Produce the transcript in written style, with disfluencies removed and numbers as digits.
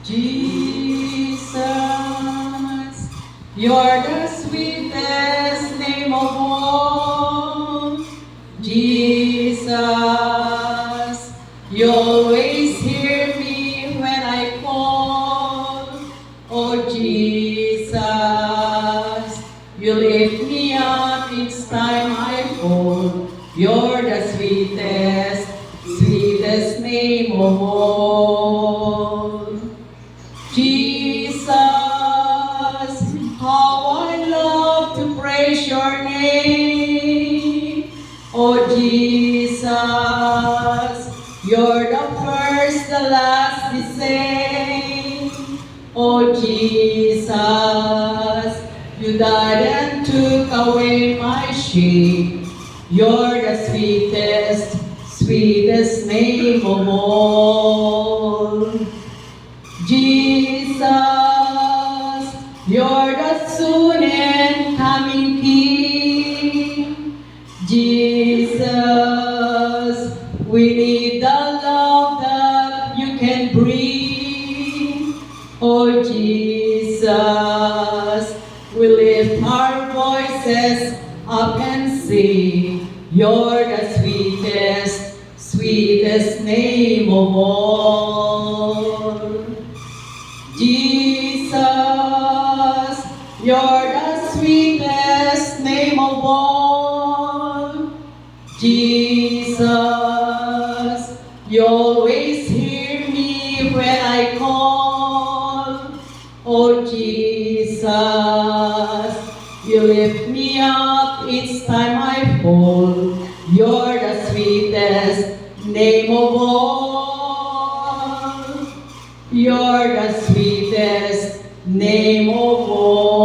Jesus, you're the sweetest name of all. Jesus, you always hear me when I call. Oh Jesus, you lift me up each time I fall. You're the sweetest, sweetest name of all. Jesus, how I love to praise your name. Oh Jesus, you're the first, the last, the same. Oh Jesus, you died and took away my shame. You're the sweetest, sweetest name of all. Jesus, you're the soon and coming King. Jesus, we need the love that you can bring. Oh Jesus, we lift our voices up and sing. You're the sweetest, sweetest name of all. Jesus, you're the sweetest name of all. Jesus, you always hear me when I call. Oh Jesus, you lift me up each time I fall. You're the sweetest name of all. You're the sweetest name of all.